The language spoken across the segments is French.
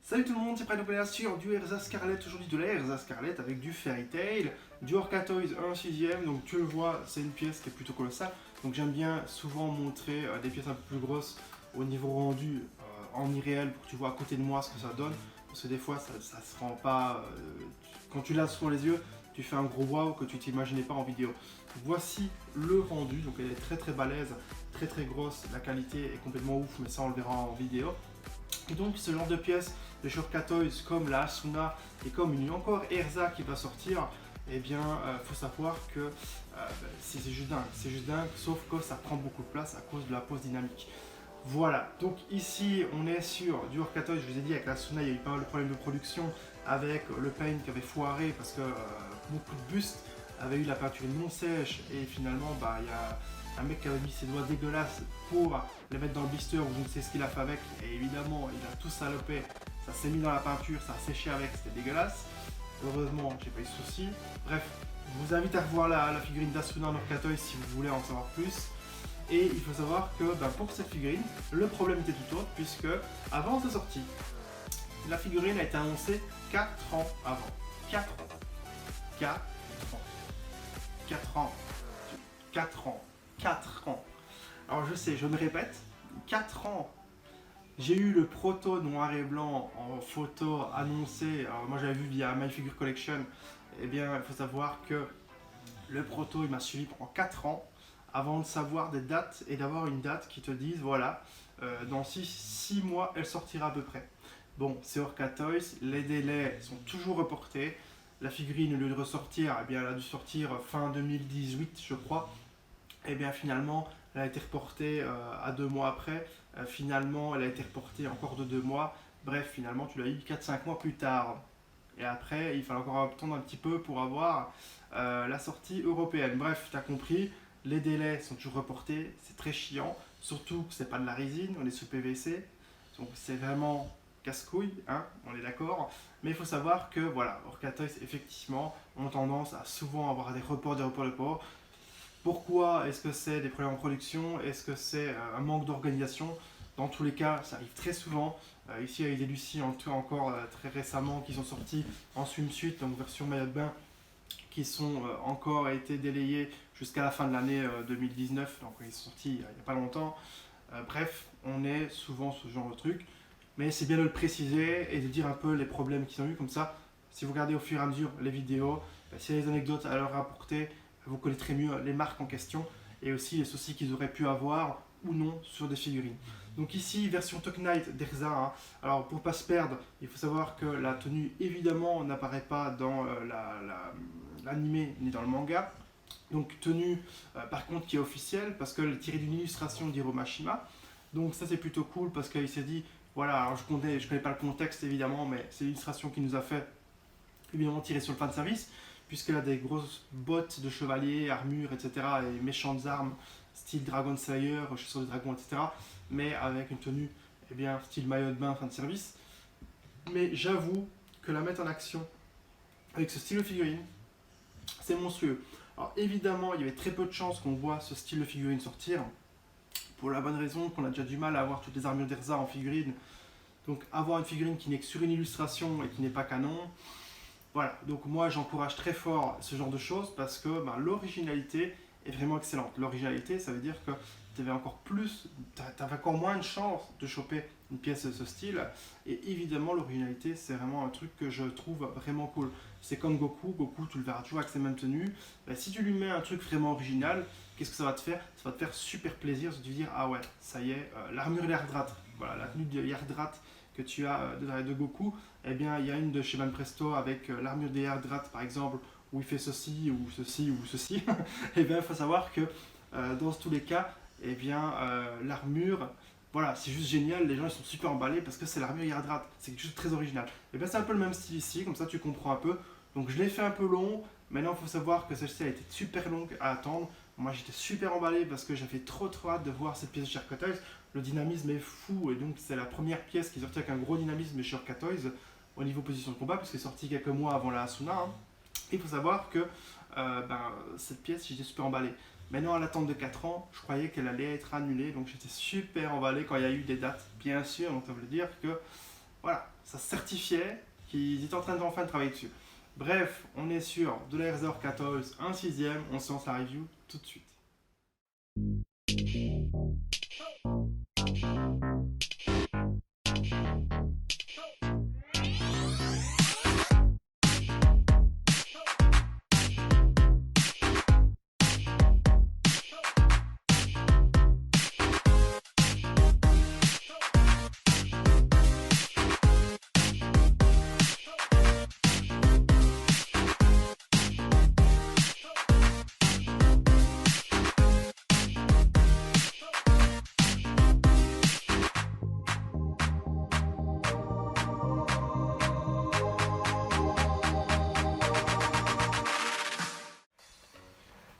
Salut tout le monde, c'est Pride sur du Erza Scarlet, aujourd'hui de la Erza Scarlet avec du Fairy Tail, du Orca Toys 1/6, donc tu le vois, c'est une pièce qui est plutôt colossale, donc j'aime bien souvent montrer des pièces un peu plus grosses au niveau rendu en irréel pour que tu vois à côté de moi ce que ça donne, parce que des fois ça se rend pas, quand tu l'as sous les yeux, tu fais un gros wow que tu t'imaginais pas en vidéo. Donc, voici le rendu, donc elle est très balèze, très grosse, la qualité est complètement ouf, mais ça on le verra en vidéo. Et donc ce genre de pièces de chez Orca Toys comme la Asuna et comme une encore Erza qui va sortir, eh bien faut savoir que c'est juste dingue, sauf que ça prend beaucoup de place à cause de la pose dynamique. Voilà, donc ici on est sur du Orca Toys, je vous ai dit avec la Asuna il y a eu pas mal de problèmes de production avec le paint qui avait foiré parce que beaucoup de bustes avaient eu la peinture non sèche et finalement il y a un mec qui avait mis ses doigts dégueulasses pour les mettre dans le blister ou je ne sais ce qu'il a fait avec et évidemment il a tout salopé, ça s'est mis dans la peinture, ça a séché avec, c'était dégueulasse. Heureusement j'ai pas eu de soucis. Bref, je vous invite à revoir la figurine d'Asuna en Orca Toys si vous voulez en savoir plus. Et il faut savoir que pour cette figurine, le problème était tout autre puisque avant sa sortie, la figurine a été annoncée 4 ans avant. 4 ans. 4 ans. 4 ans. 4 ans. 4 ans. Alors je sais, je me répète, 4 ans. J'ai eu le proto noir et blanc en photo annoncé, alors moi j'avais vu via My Figure Collection, et bien il faut savoir que le proto il m'a suivi pendant 4 ans avant de savoir des dates et d'avoir une date qui te dise voilà, dans 6 mois elle sortira à peu près. Bon, c'est Orca Toys, les délais sont toujours reportés, la figurine au lieu de ressortir, eh bien, elle a dû sortir fin 2018 je crois. Et bien finalement, elle a été reportée à 2 mois après. Finalement, elle a été reportée encore de 2 mois. Bref, finalement, tu l'as eu 4-5 mois plus tard. Et après, il fallait encore attendre un petit peu pour avoir la sortie européenne. Bref, tu as compris, les délais sont toujours reportés. C'est très chiant. Surtout que c'est pas de la résine, on est sous PVC. Donc c'est vraiment casse-couille, hein, on est d'accord. Mais il faut savoir que voilà, Orca Toys, effectivement, ont tendance à souvent avoir des reports. Pourquoi est-ce que c'est des problèmes en production? Est-ce que c'est un manque d'organisation? Dans tous les cas, ça arrive très souvent. Ici, il y a eu des Lucie encore très récemment qui sont sortis en swimsuit, donc version maillot de bain, qui sont encore été délayés jusqu'à la fin de l'année 2019, donc ils sont sortis il n'y a pas longtemps. Bref, on est souvent ce genre de truc, mais c'est bien de le préciser et de dire un peu les problèmes qu'ils ont eu, comme ça, si vous regardez au fur et à mesure les vidéos, s'il y a des anecdotes à leur rapporter, vous connaîtrez mieux les marques en question et aussi les soucis qu'ils auraient pu avoir ou non sur des figurines. Donc ici, version Talk Night d'Erza. Hein. Alors pour ne pas se perdre, il faut savoir que la tenue évidemment n'apparaît pas dans l'animé ni dans le manga. Donc tenue par contre qui est officielle parce qu'elle est tirée d'une illustration d'Hiro Mashima. Donc ça c'est plutôt cool parce qu'il s'est dit, voilà, alors je connais pas le contexte évidemment, mais c'est l'illustration qui nous a fait évidemment tirer sur le fanservice, puisqu'elle a des grosses bottes de chevalier, armure, etc. et méchantes armes, style Dragon Slayer, chasseur de dragon, etc. Mais avec une tenue, eh bien, style maillot de bain, fin de service. Mais j'avoue que la mettre en action avec ce style de figurine, c'est monstrueux. Alors évidemment, il y avait très peu de chances qu'on voit ce style de figurine sortir, pour la bonne raison qu'on a déjà du mal à avoir toutes les armures d'Erza en figurine. Donc avoir une figurine qui n'est que sur une illustration et qui n'est pas canon, voilà, donc moi j'encourage très fort ce genre de choses parce que l'originalité est vraiment excellente. L'originalité, ça veut dire que tu avais encore moins de chances de choper une pièce de ce style. Et évidemment, l'originalité, c'est vraiment un truc que je trouve vraiment cool. C'est comme Goku, tu le verras toujours avec ses mêmes tenues. Si tu lui mets un truc vraiment original, qu'est-ce que ça va te faire? Ça va te faire super plaisir de te dire, ah ouais, ça y est, l'armure Yardrat, voilà, la tenue de Yardrat que tu as de Goku, eh bien il y a une de chez Manpresto avec l'armure des Yardrat par exemple, où il fait ceci ou ceci ou ceci. Et bien il faut savoir que dans tous les cas, eh bien l'armure, voilà, c'est juste génial, les gens ils sont super emballés parce que c'est l'armure Yardrat, c'est quelque chose de très original. Et bien c'est un peu le même style ici, comme ça tu comprends un peu. Donc je l'ai fait un peu long, maintenant il faut savoir que celle-ci a été super longue à attendre. Moi j'étais super emballé parce que j'avais trop hâte de voir cette pièce de chez Orca Toys. Le dynamisme est fou et donc c'est la première pièce qui est sortie avec un gros dynamisme chez Orca Toys au niveau position de combat puisqu'elle est sortie quelques mois avant la Asuna. Hein. Il faut savoir que cette pièce j'étais super emballé. Maintenant, à l'attente de 4 ans, je croyais qu'elle allait être annulée, donc j'étais super emballé quand il y a eu des dates, bien sûr, donc ça veut dire que, voilà, ça certifiait qu'ils étaient en train d'enfin travailler dessus. Bref, on est sur de la RZ 14, un sixième, on se lance la review tout de suite.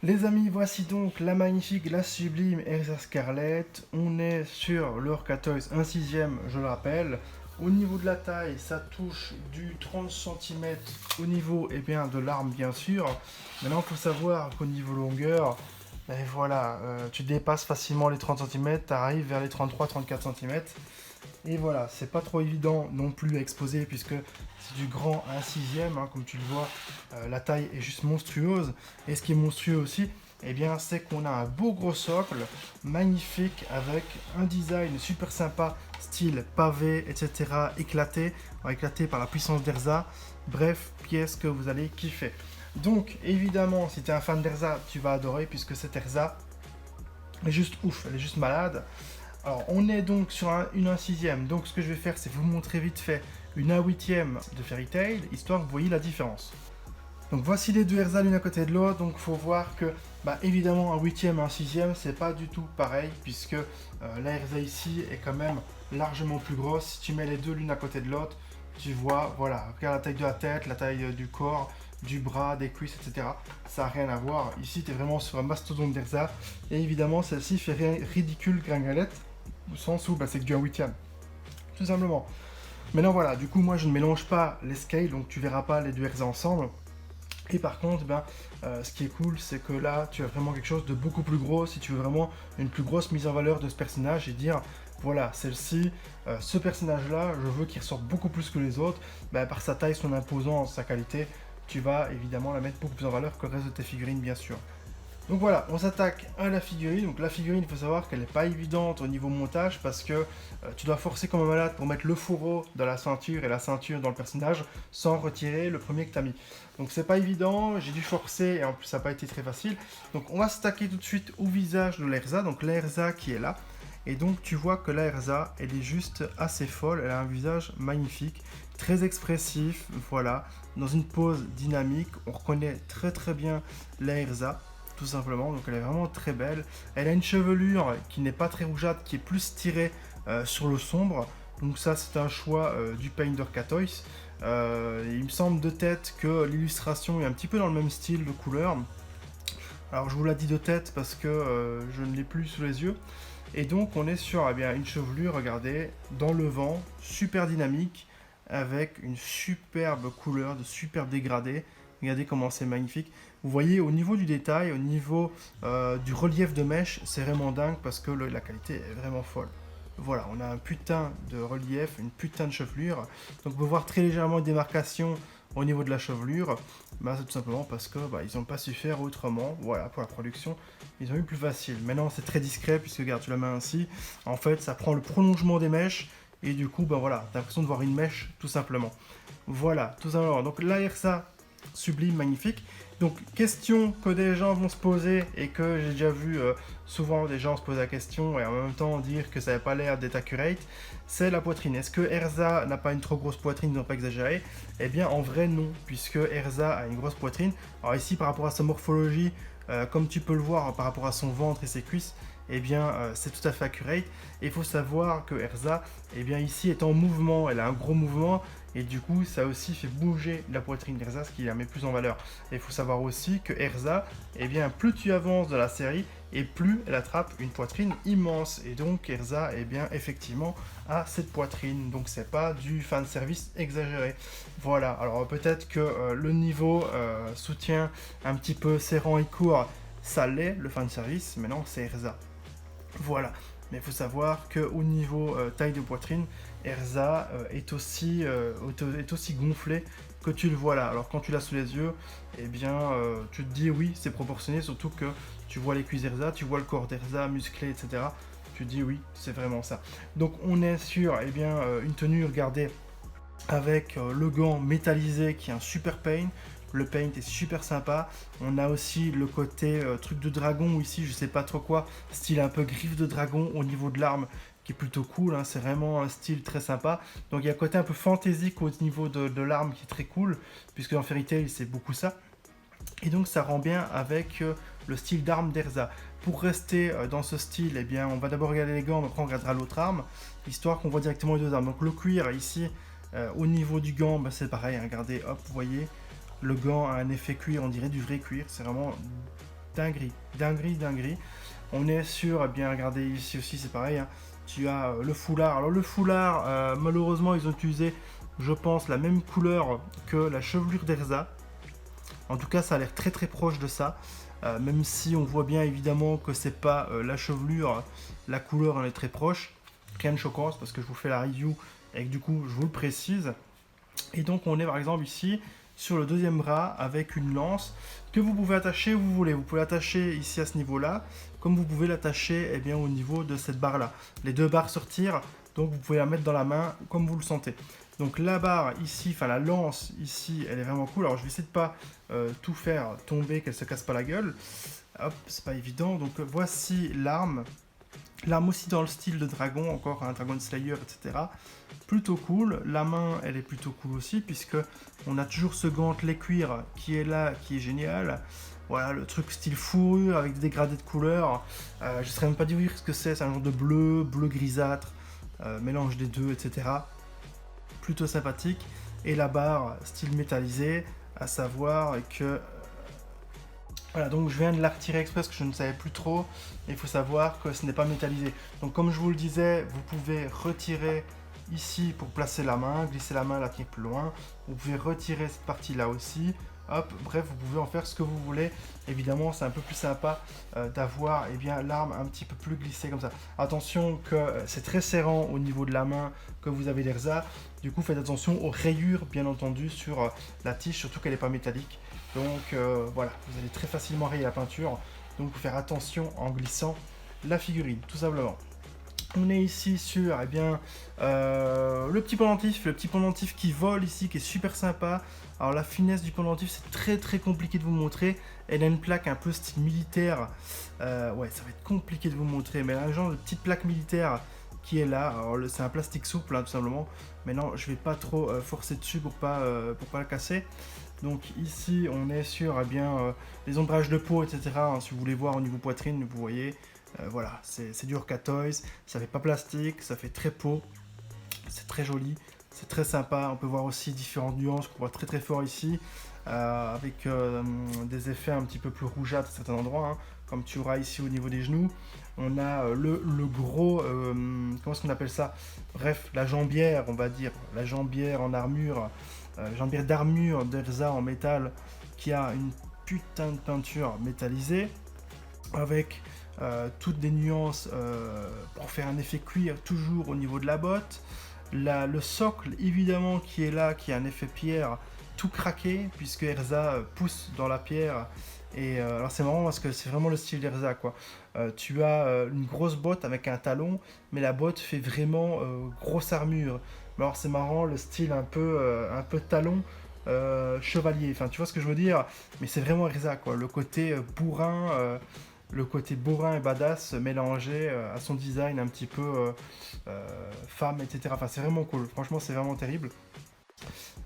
Les amis, voici donc la magnifique, la sublime RZ Scarlett. On est sur leur 14, un sixième, je le rappelle. Au niveau de la taille, ça touche du 30 cm au niveau de l'arme, bien sûr. Maintenant, il faut savoir qu'au niveau longueur, voilà, tu dépasses facilement les 30 cm, tu arrives vers les 33-34 cm. Et voilà, c'est pas trop évident non plus à exposer puisque c'est du grand 1 sixième, hein, comme tu le vois, la taille est juste monstrueuse. Et ce qui est monstrueux aussi, c'est qu'on a un beau gros socle, magnifique, avec un design super sympa, style pavé, etc., éclaté par la puissance d'Erza. Bref, pièce que vous allez kiffer. Donc, évidemment, si tu es un fan d'Erza, tu vas adorer puisque cette Erza est juste ouf, elle est juste malade. Alors, on est donc sur une 1 sixième, donc ce que je vais faire, c'est vous montrer vite fait une 1 huitième de Fairy Tail, histoire que vous voyez la différence. Donc voici les deux Erza l'une à côté de l'autre, donc il faut voir que, évidemment, un 8e et un 6e, c'est pas du tout pareil, puisque la Erza ici est quand même largement plus grosse. Si tu mets les deux l'une à côté de l'autre, tu vois, voilà, regarde la taille de la tête, la taille du corps, du bras, des cuisses, etc. Ça n'a rien à voir. Ici, tu es vraiment sur un mastodonte d'Erza, et évidemment, celle-ci fait ridicule gringalette, au sens où c'est que du 1 huitième, tout simplement. Maintenant voilà, du coup moi je ne mélange pas les scales, donc tu verras pas les deux Erza ensemble. Et par contre, ce qui est cool, c'est que là tu as vraiment quelque chose de beaucoup plus gros, si tu veux vraiment une plus grosse mise en valeur de ce personnage et dire voilà, celle-ci, ce personnage-là, je veux qu'il ressorte beaucoup plus que les autres, par sa taille, son imposance, sa qualité, tu vas évidemment la mettre beaucoup plus en valeur que le reste de tes figurines bien sûr. Donc voilà, on s'attaque à la figurine. Donc la figurine, il faut savoir qu'elle n'est pas évidente au niveau montage parce que tu dois forcer comme un malade pour mettre le fourreau dans la ceinture et la ceinture dans le personnage sans retirer le premier que tu as mis. Donc c'est pas évident, j'ai dû forcer et en plus ça n'a pas été très facile. Donc on va s'attaquer tout de suite au visage de l'Erza, donc l'Erza qui est là. Et donc tu vois que l'Erza, elle est juste assez folle, elle a un visage magnifique, très expressif, voilà, dans une pose dynamique, on reconnaît très très bien l'Erza. Tout simplement, donc elle est vraiment très belle. Elle a une chevelure qui n'est pas très rougeâtre, qui est plus tirée sur le sombre. Donc ça c'est un choix du Painter Katoys. Il me semble de tête que l'illustration est un petit peu dans le même style de couleur. Alors je vous la dis de tête parce que je ne l'ai plus sous les yeux. Et donc on est sur une chevelure, regardez, dans le vent, super dynamique, avec une superbe couleur, de superbe dégradé. Regardez comment c'est magnifique. Vous voyez au niveau du détail, au niveau du relief de mèche, c'est vraiment dingue parce que la qualité est vraiment folle. Voilà, on a un putain de relief, une putain de chevelure. Donc on peut voir très légèrement une démarcation au niveau de la chevelure. C'est tout simplement parce que ils n'ont pas su faire autrement. Voilà, pour la production, ils ont eu plus facile. Maintenant c'est très discret puisque regarde, tu la mets ainsi. En fait, ça prend le prolongement des mèches. Et du coup, voilà, t'as l'impression de voir une mèche tout simplement. Voilà, tout simplement. Donc là, ça sublime, magnifique. Donc, question que des gens vont se poser et que j'ai déjà vu souvent des gens se poser la question et en même temps dire que ça n'avait pas l'air d'être accurate, c'est la poitrine. Est-ce que Erza n'a pas une trop grosse poitrine, ils n'ont pas exagéré? Eh bien, en vrai, non, puisque Erza a une grosse poitrine. Alors ici, par rapport à sa morphologie, comme tu peux le voir, par rapport à son ventre et ses cuisses, c'est tout à fait accurate. Et il faut savoir que Erza, ici, est en mouvement, elle a un gros mouvement, et du coup, ça aussi fait bouger la poitrine d'Erza, ce qui la met plus en valeur. Et il faut savoir aussi que Erza, plus tu avances dans la série, et plus elle attrape une poitrine immense. Et donc, Erza, effectivement, a cette poitrine. Donc, c'est pas du fanservice exagéré. Voilà, alors peut-être que le niveau soutien un petit peu serrant et court ça l'est, le fan service, maintenant c'est Erza. Voilà, mais il faut savoir qu'au niveau taille de poitrine, Erza est aussi gonflé que tu le vois là. Alors quand tu l'as sous les yeux, eh bien tu te dis oui, c'est proportionné, surtout que tu vois les cuisses Erza, tu vois le corps d'Erza musclé, etc. Tu te dis oui, c'est vraiment ça. Donc on est sur eh bien, une tenue, regardez, avec le gant métallisé qui est un super paint. Le paint est super sympa. On a aussi le côté truc de dragon, ou ici je sais pas trop quoi, style un peu griffe de dragon au niveau de l'arme, qui est plutôt cool, hein. C'est vraiment un style très sympa. Donc il y a un côté un peu fantaisique au niveau de l'arme qui est très cool, puisque dans Fairy Tail c'est beaucoup ça. Et donc ça rend bien avec le style d'arme d'Erza. Pour rester dans ce style, eh bien, on va d'abord regarder les gants, mais après on regardera l'autre arme, histoire qu'on voit directement les deux armes. Donc le cuir ici, au niveau du gant, bah, c'est pareil, hein. Regardez, hop, vous voyez, le gant a un effet cuir, on dirait du vrai cuir, c'est vraiment dinguerie, dinguerie, dinguerie. On est sur, eh bien, regardez ici aussi, c'est pareil, hein. Tu as le foulard. Alors le foulard, malheureusement, ils ont utilisé, je pense, la même couleur que la chevelure d'Erza. En tout cas, ça a l'air très très proche de ça. Même si on voit bien évidemment que c'est pas la chevelure, la couleur en est très proche. Rien de choquant, c'est parce que je vous fais la review et que du coup je vous le précise. Et donc on est par exemple ici sur le deuxième bras avec une lance que vous pouvez attacher où vous voulez. Vous pouvez l'attacher ici à ce niveau-là, comme vous pouvez l'attacher bien, au niveau de cette barre-là. Les deux barres sortir, donc vous pouvez la mettre dans la main comme vous le sentez. Donc la barre ici, enfin la lance ici, elle est vraiment cool. Alors je vais essayer de pas tout faire tomber, qu'elle se casse pas la gueule. Hop, c'est pas évident. Donc voici l'arme. L'arme aussi dans le style de dragon, encore un Dragon Slayer, etc. Plutôt cool. La main, elle est plutôt cool aussi, puisque on a toujours ce gantelet cuir qui est là, qui est génial. Voilà, le truc style fourrure avec des dégradés de couleurs. Je ne saurais même pas dire ce que c'est un genre de bleu, bleu grisâtre, mélange des deux, etc. Plutôt sympathique. Et la barre, style métallisé, à savoir que voilà, donc je viens de la retirer exprès parce que je ne savais plus trop. Il faut savoir que ce n'est pas métallisé. Donc comme je vous le disais, vous pouvez retirer ici pour placer la main, glisser la main, la tenir plus loin. Vous pouvez retirer cette partie-là aussi. Hop, bref, vous pouvez en faire ce que vous voulez. Évidemment, c'est un peu plus sympa d'avoir l'arme un petit peu plus glissée comme ça. Attention que c'est très serrant au niveau de la main que vous avez l'Erza. Du coup, faites attention aux rayures, bien entendu, sur la tige, surtout qu'elle n'est pas métallique. Donc voilà, vous allez très facilement rayer la peinture. Donc il faut faire attention en glissant la figurine, tout simplement. On est ici sur le petit pendentif qui vole ici, qui est super sympa. Alors la finesse du pendentif, c'est très très compliqué de vous montrer. Elle a une plaque un peu style militaire. Ouais, ça va être compliqué de vous montrer, mais elle a un genre de petite plaque militaire qui est là. Alors c'est un plastique souple, hein, tout simplement. Mais non, je vais pas trop forcer dessus pour pas la casser. Donc ici, on est sur les ombrages de peau, etc. hein, si vous voulez voir au niveau poitrine, vous voyez. Voilà, c'est du Orca Toys, ça fait pas plastique, ça fait très peau, c'est très joli, c'est très sympa. On peut voir aussi différentes nuances qu'on voit très très fort ici, avec des effets un petit peu plus rougeâtres à certains endroits, hein, comme tu auras ici au niveau des genoux. On a le gros, comment est-ce qu'on appelle ça? Bref, la jambière, on va dire, la jambière en armure, jambière d'armure d'Erza en métal, qui a une putain de peinture métallisée, avec toutes des nuances pour faire un effet cuir toujours au niveau de la botte. Le socle évidemment qui est là, qui a un effet pierre tout craqué, puisque Erza pousse dans la pierre. Et alors c'est marrant parce que c'est vraiment le style d'Erza quoi. Tu as une grosse botte avec un talon, mais la botte fait vraiment grosse armure. Mais alors c'est marrant, le style un peu talon, chevalier, enfin tu vois ce que je veux dire. Mais c'est vraiment Erza quoi, le côté bourrin. Le côté bourrin et badass mélangé à son design un petit peu femme, etc. Enfin, c'est vraiment cool. Franchement, c'est vraiment terrible.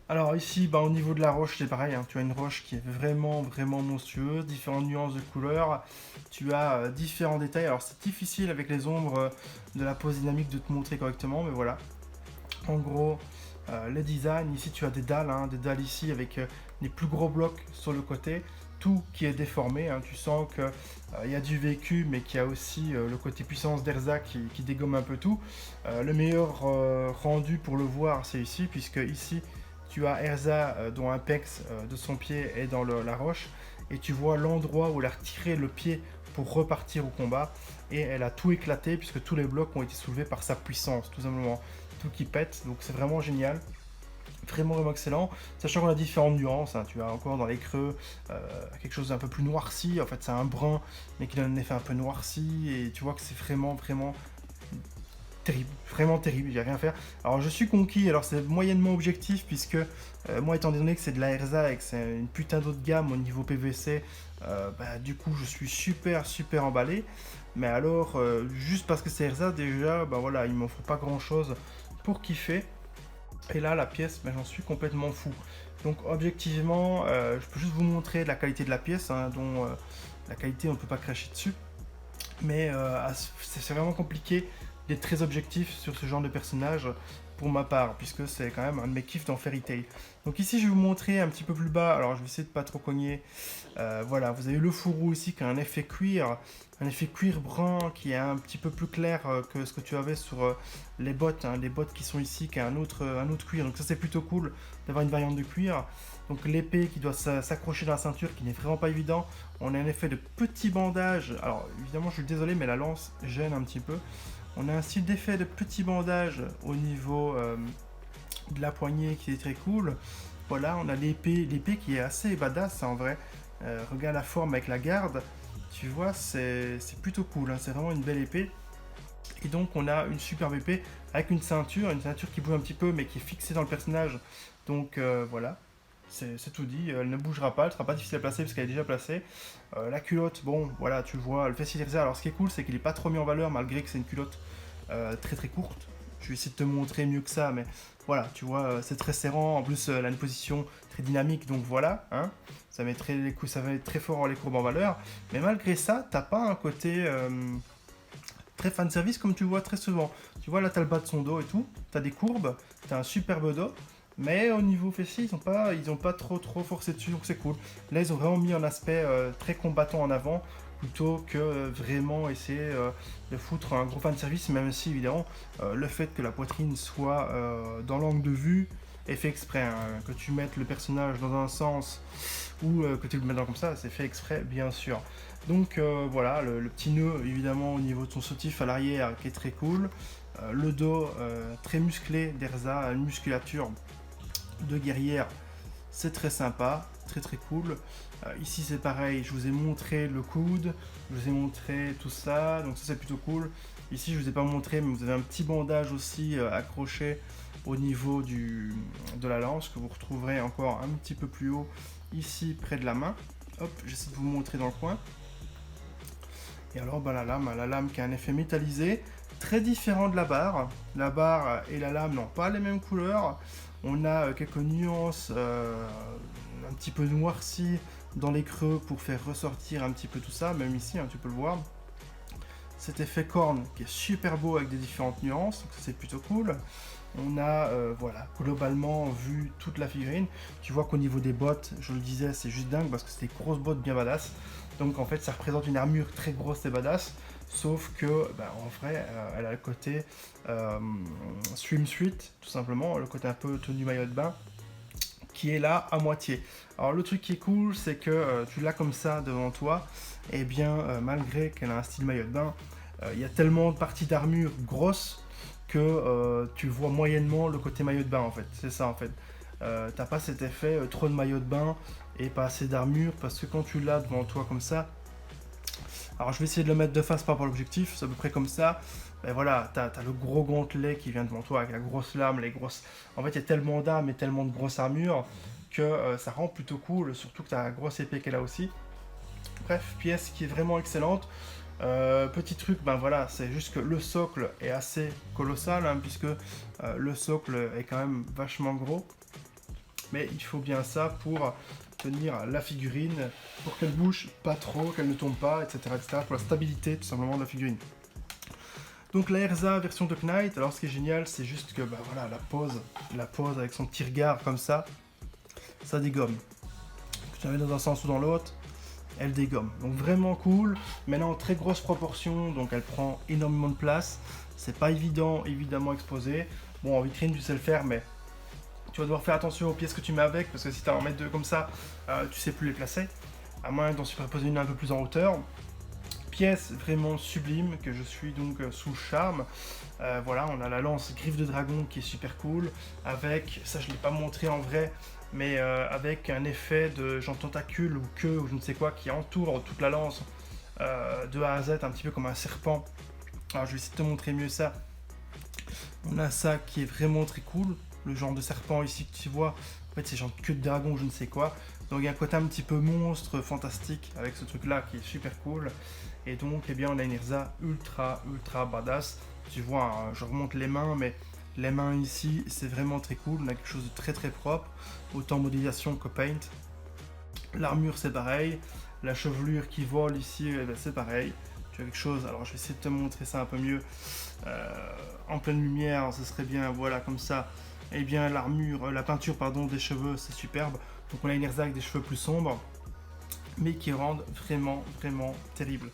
Alors ici, au niveau de la roche, c'est pareil. Hein. Tu as une roche qui est vraiment, vraiment monstrueuse. Différentes nuances de couleurs. Tu as différents détails. Alors, c'est difficile avec les ombres de la pose dynamique de te montrer correctement. Mais voilà. En gros, les designs. Ici, tu as des dalles. Hein, des dalles ici avec les plus gros blocs sur le côté. Tout qui est déformé, hein. Tu sens qu'il y a du vécu, mais qu'il y a aussi le côté puissance d'Erza qui dégomme un peu tout. Le meilleur rendu pour le voir, c'est ici, puisque ici, tu as Erza dont un pex de son pied est dans la roche, et tu vois l'endroit où elle a retiré le pied pour repartir au combat, et elle a tout éclaté puisque tous les blocs ont été soulevés par sa puissance, tout simplement. Tout qui pète, donc c'est vraiment génial. Vraiment excellent, sachant qu'on a différentes nuances, hein. Tu as encore dans les creux quelque chose d'un peu plus noirci, en fait c'est un brun mais qui donne un effet un peu noirci, et tu vois que c'est vraiment terrible, j'ai rien à faire. Alors je suis conquis, alors c'est moyennement objectif puisque moi étant donné que c'est de la RZA et que c'est une putain d'autre gamme au niveau PVC, du coup je suis super emballé, mais alors juste parce que c'est RZA déjà, voilà, il m'en faut pas grand chose pour kiffer. Et là, la pièce, j'en suis complètement fou. Donc objectivement, je peux juste vous montrer la qualité de la pièce, hein, dont la qualité on ne peut pas cracher dessus. Mais c'est vraiment compliqué d'être très objectif sur ce genre de personnage pour ma part, puisque c'est quand même un de mes kiffs dans Fairy Tail. Donc ici, je vais vous montrer un petit peu plus bas. Alors je vais essayer de pas trop cogner. Voilà, vous avez le fourreau ici qui a un effet cuir brun qui est un petit peu plus clair que ce que tu avais sur les bottes, hein, les bottes qui sont ici, qui a un autre cuir. Donc ça c'est plutôt cool d'avoir une variante de cuir. Donc l'épée qui doit s'accrocher dans la ceinture, qui n'est vraiment pas évident. On a un effet de petit bandage. Alors évidemment, je suis désolé, mais la lance gêne un petit peu. On a un style d'effet de petit bandage au niveau de la poignée qui est très cool. Voilà, on a l'épée qui est assez badass en vrai. Regarde la forme avec la garde. Tu vois, c'est plutôt cool, hein, c'est vraiment une belle épée. Et donc on a une superbe épée avec une ceinture qui bouge un petit peu mais qui est fixée dans le personnage. Donc voilà, c'est tout dit, elle ne bougera pas, elle sera pas difficile à placer parce qu'elle est déjà placée. La culotte, bon voilà, tu vois, le fessier RZA, alors ce qui est cool c'est qu'il n'est pas trop mis en valeur malgré que c'est une culotte très courte. Je vais essayer de te montrer mieux que ça, mais voilà, tu vois, c'est très serrant, en plus elle a une position très dynamique, donc voilà, hein, ça va être très fort les courbes en valeur, mais malgré ça, t'as pas un côté très fan service comme tu vois très souvent. Tu vois là, t'as le bas de son dos et tout, t'as des courbes, t'as un superbe dos, mais au niveau fessier, ils ont pas trop forcé dessus, donc c'est cool. Là, ils ont vraiment mis un aspect très combattant en avant, plutôt que vraiment essayer de foutre un gros fan service, même si évidemment le fait que la poitrine soit dans l'angle de vue est fait exprès, hein. Que tu mettes le personnage dans un sens ou que tu le mettes dans comme ça, c'est fait exprès bien sûr. Donc voilà, le petit nœud évidemment au niveau de son soutif à l'arrière qui est très cool, le dos très musclé d'Erza, une musculature de guerrière, c'est très sympa, très cool. Ici c'est pareil, je vous ai montré le coude, je vous ai montré tout ça, donc ça c'est plutôt cool. Ici je vous ai pas montré, mais vous avez un petit bandage aussi accroché au niveau de la lance que vous retrouverez encore un petit peu plus haut ici près de la main. Hop, j'essaie de vous montrer dans le coin. Et alors la lame qui a un effet métallisé, très différent de la barre. La barre et la lame n'ont pas les mêmes couleurs. On a quelques nuances un petit peu noircies dans les creux pour faire ressortir un petit peu tout ça, même ici, hein, tu peux le voir. Cet effet corne qui est super beau avec des différentes nuances, donc ça c'est plutôt cool. On a, voilà, globalement vu toute la figurine. Tu vois qu'au niveau des bottes, je le disais, c'est juste dingue parce que c'est des grosses bottes bien badass. Donc en fait, ça représente une armure très grosse et badass. Sauf que, en vrai, elle a le côté swimsuit, tout simplement, le côté un peu tenue maillot de bain, qui est là à moitié. Alors le truc qui est cool, c'est que tu l'as comme ça devant toi, et bien malgré qu'elle a un style maillot de bain, il y a tellement de parties d'armure grosses que tu vois moyennement le côté maillot de bain en fait. C'est ça en fait. T'as pas cet effet trop de maillot de bain et pas assez d'armure, parce que quand tu l'as devant toi comme ça, alors je vais essayer de le mettre de face par rapport à l'objectif, c'est à peu près comme ça. Ben voilà, t'as le gros gantelet qui vient devant toi avec la grosse lame, les grosses... En fait, il y a tellement d'armes et tellement de grosses armures que ça rend plutôt cool, surtout que t'as la grosse épée qu'elle a aussi. Bref, pièce qui est vraiment excellente. Petit truc, voilà, c'est juste que le socle est assez colossal, hein, puisque le socle est quand même vachement gros. Mais il faut bien ça pour tenir la figurine, pour qu'elle bouge pas trop, qu'elle ne tombe pas, etc., pour la stabilité tout simplement de la figurine. Donc la RZA version de Knight, alors ce qui est génial, c'est juste que voilà, la pose avec son petit regard comme ça dégomme. Que tu la mets dans un sens ou dans l'autre, elle dégomme. Donc vraiment cool. Maintenant très grosse proportion, donc elle prend énormément de place. C'est pas évidemment exposé. Bon, en vitrine tu sais le faire, mais tu vas devoir faire attention aux pièces que tu mets avec, parce que si tu en mets deux comme ça, tu sais plus les placer. à moins d'en superposer une un peu plus en hauteur. Pièce vraiment sublime que je suis donc sous le charme. Voilà, on a la lance griffe de dragon qui est super cool, avec, ça je ne l'ai pas montré en vrai, mais avec un effet de genre tentacule ou queue ou je ne sais quoi qui entoure toute la lance de A à Z, un petit peu comme un serpent. Alors je vais essayer de te montrer mieux ça. On a ça qui est vraiment très cool, le genre de serpent ici que tu vois, en fait c'est genre queue de dragon ou je ne sais quoi. Donc il y a un côté un petit peu monstre, fantastique avec ce truc là qui est super cool. Et donc eh bien on a une Erza ultra badass. Tu vois, hein, je remonte les mains, mais les mains ici c'est vraiment très cool. On a quelque chose de très propre, autant modélisation que paint. L'armure c'est pareil, la chevelure qui vole ici eh ben, c'est pareil. Tu as quelque chose, alors je vais essayer de te montrer ça un peu mieux en pleine lumière, ce serait bien, voilà comme ça. Et bien l'armure, la peinture pardon des cheveux c'est superbe. Donc on a une Erza avec des cheveux plus sombres, mais qui rendent vraiment terrible.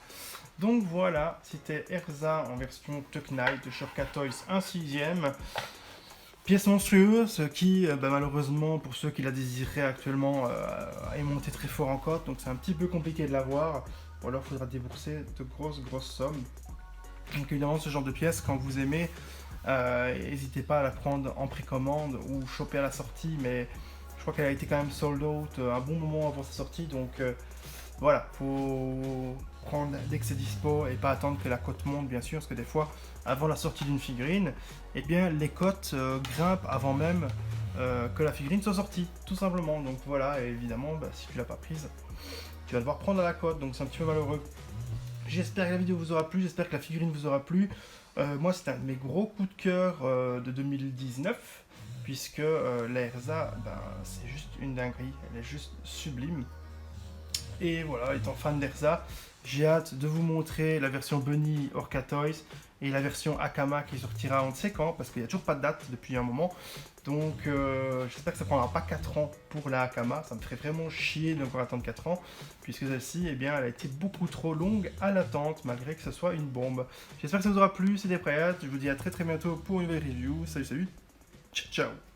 Donc voilà, c'était Erza en version Tuck Knight de Shurka Toys 1/6. Pièce monstrueuse qui, malheureusement, pour ceux qui la désireraient actuellement, est montée très fort en cote, donc c'est un petit peu compliqué de l'avoir, ou alors il faudra débourser de grosses sommes. Donc évidemment, ce genre de pièce, quand vous aimez, n'hésitez pas à la prendre en précommande ou choper à la sortie, mais je crois qu'elle a été quand même sold out un bon moment avant sa sortie, donc voilà, faut prendre dès que c'est dispo et pas attendre que la cote monte, bien sûr, parce que des fois, avant la sortie d'une figurine, eh bien les cotes grimpent avant même que la figurine soit sortie, tout simplement. Donc voilà, et évidemment, si tu l'as pas prise, tu vas devoir prendre à la cote, donc c'est un petit peu malheureux. J'espère que la vidéo vous aura plu, j'espère que la figurine vous aura plu. Moi, c'est un de mes gros coups de cœur de 2019, puisque la Erza, c'est juste une dinguerie, elle est juste sublime. Et voilà, étant fan d'Erza, j'ai hâte de vous montrer la version Bunny Orca Toys et la version Akama qui sortira on ne sait quand, parce qu'il n'y a toujours pas de date depuis un moment. Donc j'espère que ça ne prendra pas 4 ans pour la Akama, ça me ferait vraiment chier de encore attendre 4 ans, puisque celle-ci, eh bien, elle a été beaucoup trop longue à l'attente, malgré que ce soit une bombe. J'espère que ça vous aura plu, c'était Prayat, je vous dis à très bientôt pour une nouvelle review. Salut, ciao ciao.